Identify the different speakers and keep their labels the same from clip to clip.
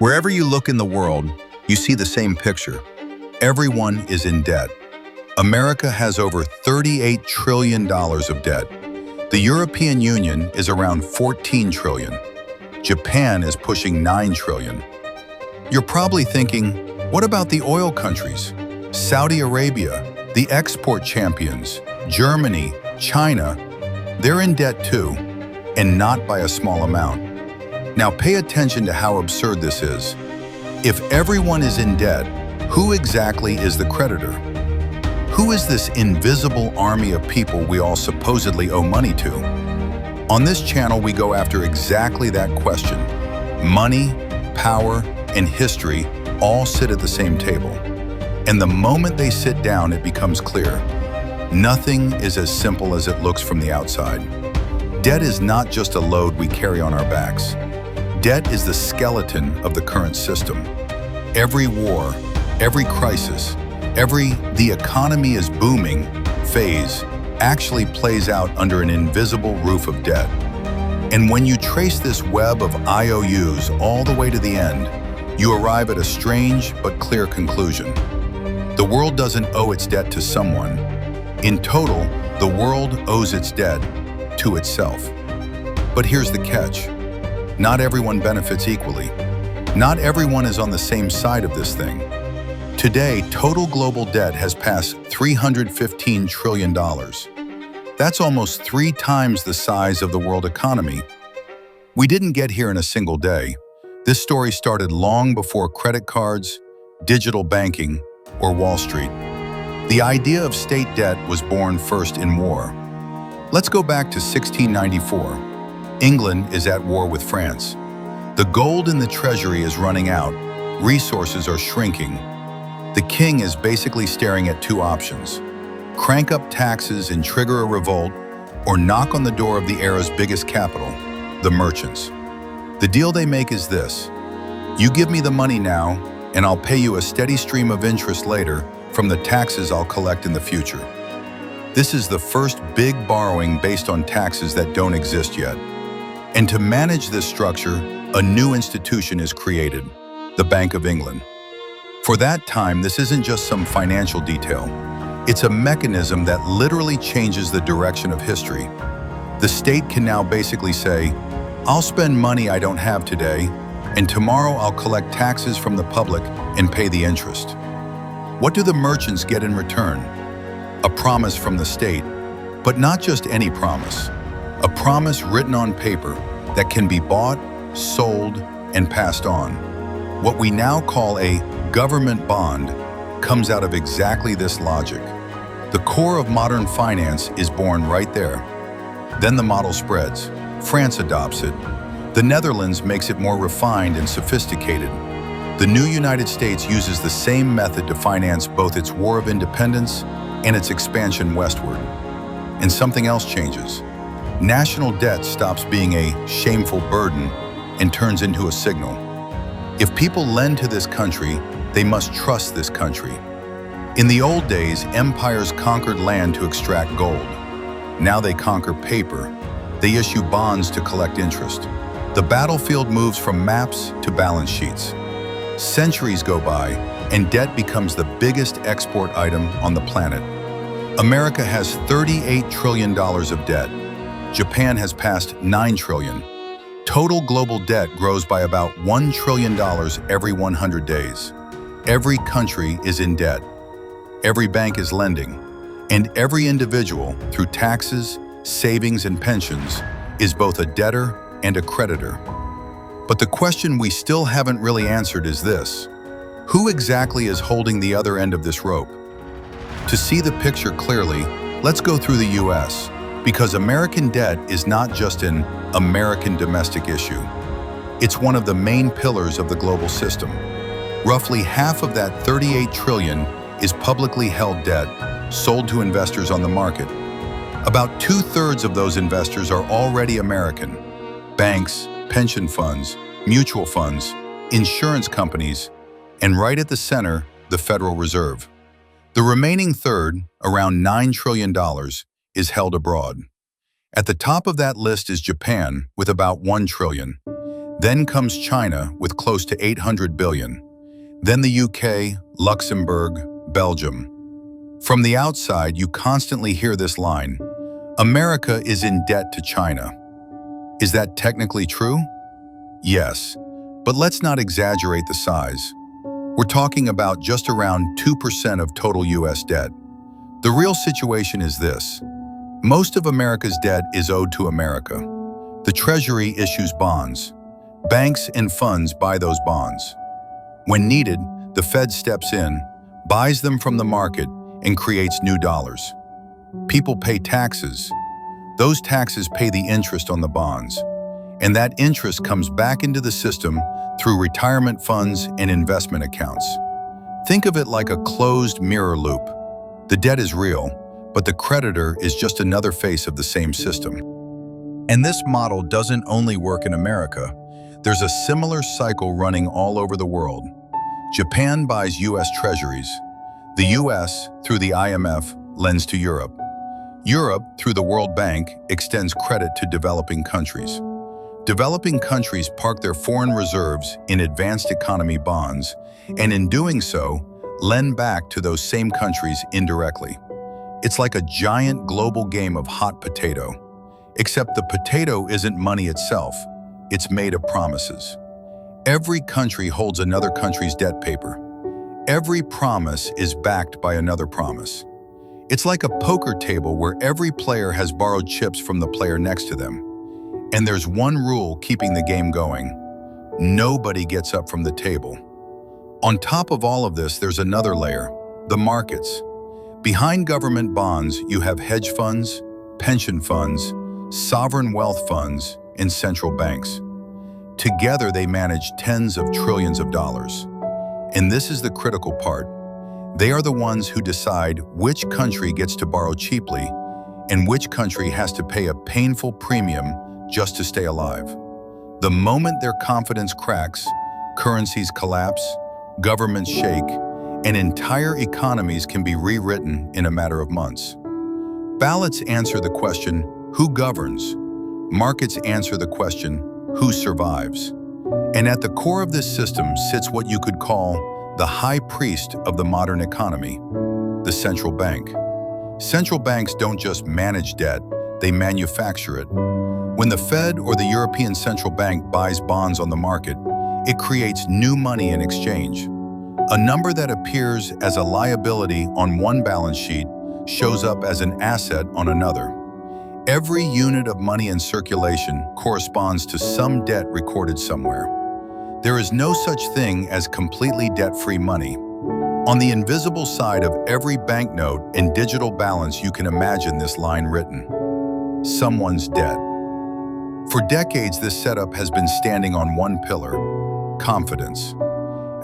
Speaker 1: Wherever you look in the world, you see the same picture. Everyone is in debt. America has over $38 trillion of debt. The European Union is around 14 trillion. Japan is pushing 9 trillion. You're probably thinking, what about the oil countries? Saudi Arabia, the export champions, Germany, China, they're in debt too, and not by a small amount. Now pay attention to how absurd this is. If everyone is in debt, who exactly is the creditor? Who is this invisible army of people we all supposedly owe money to? On this channel, we go after exactly that question. Money, power, and history all sit at the same table. And the moment they sit down, it becomes clear. Nothing is as simple as it looks from the outside. Debt is not just a load we carry on our backs. Debt is the skeleton of the current system. Every war, every crisis, the economy is booming phase actually plays out under an invisible roof of debt. And when you trace this web of IOUs all the way to the end, you arrive at a strange but clear conclusion. The world doesn't owe its debt to someone. In total, the world owes its debt to itself. But here's the catch. Not everyone benefits equally. Not everyone is on the same side of this thing. Today, total global debt has passed $315 trillion. That's almost 3 times the size of the world economy. We didn't get here in a single day. This story started long before credit cards, digital banking, or Wall Street. The idea of state debt was born first in war. Let's go back to 1694. England is at war with France. The gold in the treasury is running out. Resources are shrinking. The king is basically staring at 2 options. Crank up taxes and trigger a revolt, or knock on the door of the era's biggest capital, the merchants. The deal they make is this. You give me the money now, and I'll pay you a steady stream of interest later from the taxes I'll collect in the future. This is the first big borrowing based on taxes that don't exist yet. And to manage this structure, a new institution is created, the Bank of England. For that time, this isn't just some financial detail. It's a mechanism that literally changes the direction of history. The state can now basically say, I'll spend money I don't have today, and tomorrow I'll collect taxes from the public and pay the interest. What do the merchants get in return? A promise from the state, but not just any promise. A promise written on paper that can be bought, sold, and passed on. What we now call a government bond comes out of exactly this logic. The core of modern finance is born right there. Then the model spreads. France adopts it. The Netherlands makes it more refined and sophisticated. The new United States uses the same method to finance both its War of Independence and its expansion westward. And something else changes. National debt stops being a shameful burden and turns into a signal. If people lend to this country, they must trust this country. In the old days, empires conquered land to extract gold. Now they conquer paper. They issue bonds to collect interest. The battlefield moves from maps to balance sheets. Centuries go by, and debt becomes the biggest export item on the planet. America has $38 trillion of debt. Japan has passed 9 trillion. Total global debt grows by about $1 trillion every 100 days. Every country is in debt. Every bank is lending. And every individual, through taxes, savings, and pensions, is both a debtor and a creditor. But the question we still haven't really answered is this. Who exactly is holding the other end of this rope? To see the picture clearly, let's go through the US, because American debt is not just an American domestic issue. It's one of the main pillars of the global system. Roughly half of that 38 trillion is publicly held debt, sold to investors on the market. About 2/3 of those investors are already American. Banks, pension funds, mutual funds, insurance companies, and right at the center, the Federal Reserve. The remaining third, around $9 trillion, is held abroad. At the top of that list is Japan, with about $1 trillion. Then comes China with close to 800 billion. Then the UK, Luxembourg, Belgium. From the outside, you constantly hear this line: America is in debt to China. Is that technically true? Yes, but let's not exaggerate the size. We're talking about just around 2% of total US debt. The real situation is this: most of America's debt is owed to America. The Treasury issues bonds. Banks and funds buy those bonds. When needed, the Fed steps in, buys them from the market, and creates new dollars. People pay taxes. Those taxes pay the interest on the bonds, and that interest comes back into the system through retirement funds and investment accounts. Think of it like a closed mirror loop. The debt is real, but the creditor is just another face of the same system. And this model doesn't only work in America. There's a similar cycle running all over the world. Japan buys US treasuries. The US, through the IMF, lends to Europe. Europe, through the World Bank, extends credit to developing countries. Developing countries park their foreign reserves in advanced economy bonds, and in doing so, lend back to those same countries indirectly. It's like a giant global game of hot potato, except the potato isn't money itself, it's made of promises. Every country holds another country's debt paper. Every promise is backed by another promise. It's like a poker table where every player has borrowed chips from the player next to them. And there's one rule keeping the game going: nobody gets up from the table. On top of all of this, there's another layer: the markets. Behind government bonds, you have hedge funds, pension funds, sovereign wealth funds, and central banks. Together, they manage tens of trillions of dollars. And this is the critical part. They are the ones who decide which country gets to borrow cheaply and which country has to pay a painful premium just to stay alive. The moment their confidence cracks, currencies collapse, governments shake, and entire economies can be rewritten in a matter of months. Ballots answer the question, who governs? Markets answer the question, who survives? And at the core of this system sits what you could call the high priest of the modern economy, the central bank. Central banks don't just manage debt, they manufacture it. When the Fed or the European Central Bank buys bonds on the market, it creates new money in exchange. A number that appears as a liability on one balance sheet shows up as an asset on another. Every unit of money in circulation corresponds to some debt recorded somewhere. There is no such thing as completely debt-free money. On the invisible side of every banknote and digital balance, you can imagine this line written: someone's debt. For decades, this setup has been standing on one pillar: confidence.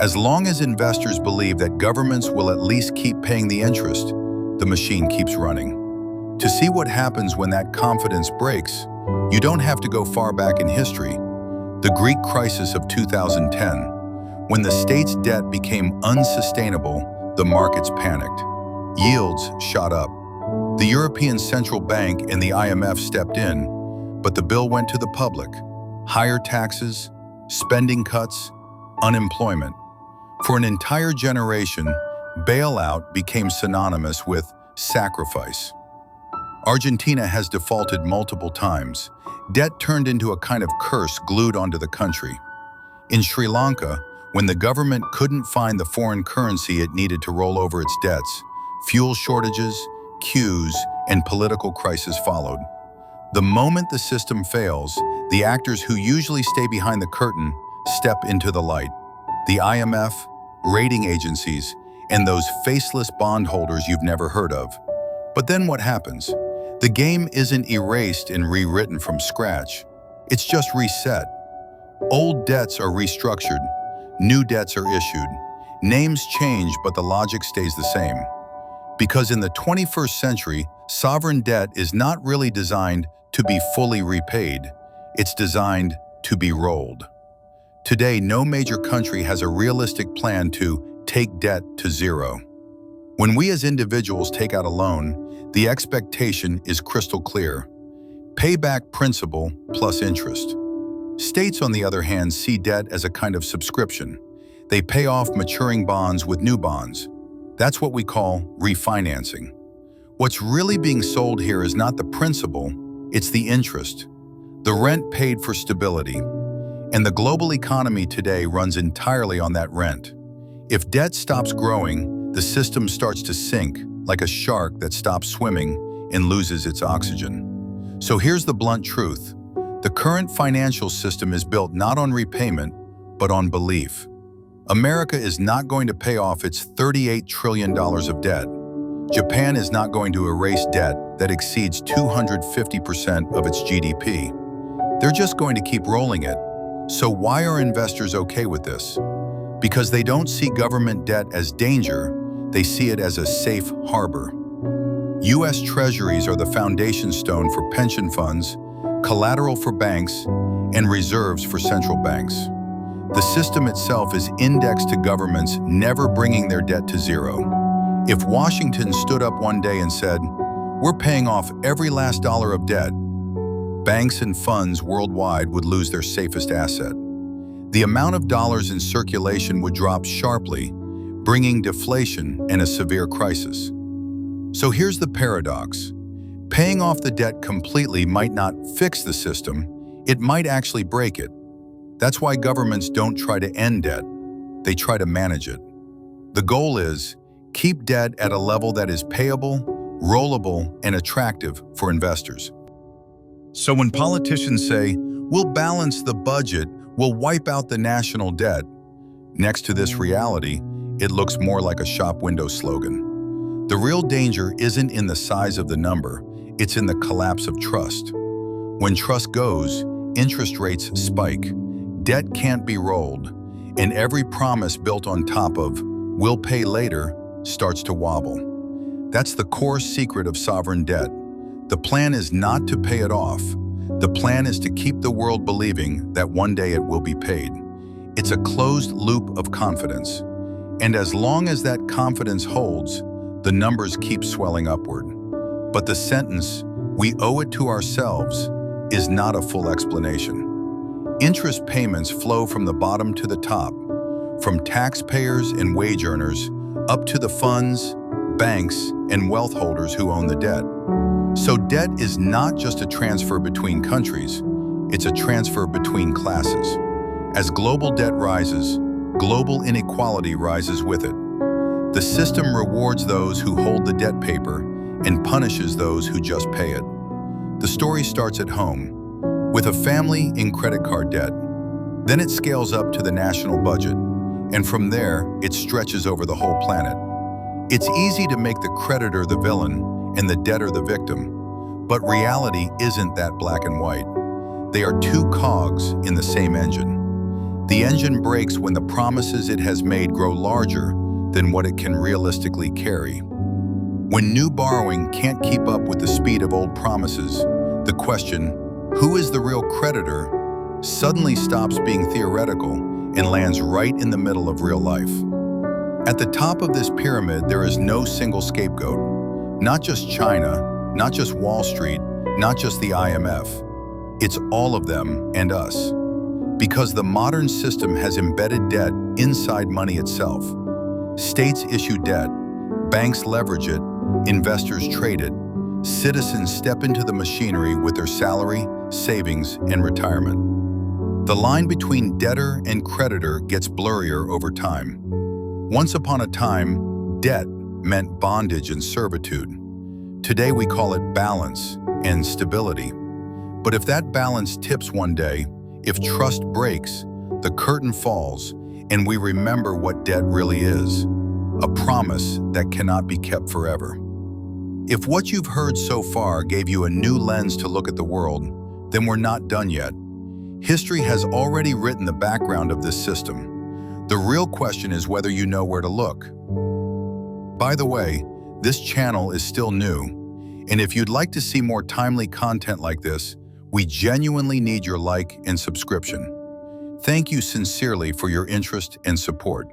Speaker 1: As long as investors believe that governments will at least keep paying the interest, the machine keeps running. To see what happens when that confidence breaks, you don't have to go far back in history. The Greek crisis of 2010, when the state's debt became unsustainable, the markets panicked. Yields shot up. The European Central Bank and the IMF stepped in, but the bill went to the public: higher taxes, spending cuts, unemployment. For an entire generation, bailout became synonymous with sacrifice. Argentina has defaulted multiple times. Debt turned into a kind of curse glued onto the country. In Sri Lanka, when the government couldn't find the foreign currency it needed to roll over its debts, fuel shortages, queues, and political crisis followed. The moment the system fails, the actors who usually stay behind the curtain step into the light. The IMF, rating agencies, and those faceless bondholders you've never heard of. But then what happens? The game isn't erased and rewritten from scratch. It's just reset. Old debts are restructured. New debts are issued. Names change, but the logic stays the same. Because in the 21st century, sovereign debt is not really designed to be fully repaid. It's designed to be rolled. Today, no major country has a realistic plan to take debt to zero. When we as individuals take out a loan, the expectation is crystal clear: pay back principal plus interest. States, on the other hand, see debt as a kind of subscription. They pay off maturing bonds with new bonds. That's what we call refinancing. What's really being sold here is not the principal, it's the interest. The rent paid for stability. And the global economy today runs entirely on that rent. If debt stops growing, the system starts to sink, like a shark that stops swimming and loses its oxygen. So here's the blunt truth. The current financial system is built not on repayment, but on belief. America is not going to pay off its $38 trillion of debt. Japan is not going to erase debt that exceeds 250% of its GDP. They're just going to keep rolling it. So why are investors okay with this? Because they don't see government debt as danger, they see it as a safe harbor. U.S. Treasuries are the foundation stone for pension funds, collateral for banks, and reserves for central banks. The system itself is indexed to governments never bringing their debt to zero. If Washington stood up one day and said, "We're paying off every last dollar of debt," banks and funds worldwide would lose their safest asset. The amount of dollars in circulation would drop sharply, bringing deflation and a severe crisis. So here's the paradox. Paying off the debt completely might not fix the system, it might actually break it. That's why governments don't try to end debt, they try to manage it. The goal is, keep debt at a level that is payable, rollable, and attractive for investors. So when politicians say, "We'll balance the budget, we'll wipe out the national debt," next to this reality, it looks more like a shop window slogan. The real danger isn't in the size of the number, it's in the collapse of trust. When trust goes, interest rates spike, debt can't be rolled, and every promise built on top of "we'll pay later" starts to wobble. That's the core secret of sovereign debt. The plan is not to pay it off. The plan is to keep the world believing that one day it will be paid. It's a closed loop of confidence. And as long as that confidence holds, the numbers keep swelling upward. But the sentence, "we owe it to ourselves," is not a full explanation. Interest payments flow from the bottom to the top, from taxpayers and wage earners up to the funds, banks, and wealth holders who own the debt. So debt is not just a transfer between countries, it's a transfer between classes. As global debt rises, global inequality rises with it. The system rewards those who hold the debt paper and punishes those who just pay it. The story starts at home, with a family in credit card debt. Then it scales up to the national budget, and from there, it stretches over the whole planet. It's easy to make the creditor the villain and the debtor the victim, but reality isn't that black and white. They are two cogs in the same engine. The engine breaks when the promises it has made grow larger than what it can realistically carry. When new borrowing can't keep up with the speed of old promises, the question, "Who is the real creditor?" suddenly stops being theoretical and lands right in the middle of real life. At the top of this pyramid, there is no single scapegoat. Not just China, not just Wall Street, not just the IMF. It's all of them and us. Because the modern system has embedded debt inside money itself. States issue debt, banks leverage it, investors trade it, citizens step into the machinery with their salary, savings, and retirement. The line between debtor and creditor gets blurrier over time. Once upon a time, debt meant bondage and servitude. Today we call it balance and stability. But if that balance tips one day, if trust breaks, the curtain falls, and we remember what debt really is, a promise that cannot be kept forever. If what you've heard so far gave you a new lens to look at the world, then we're not done yet. History has already written the background of this system. The real question is whether you know where to look. By the way, this channel is still new, and if you'd like to see more timely content like this, we genuinely need your like and subscription. Thank you sincerely for your interest and support.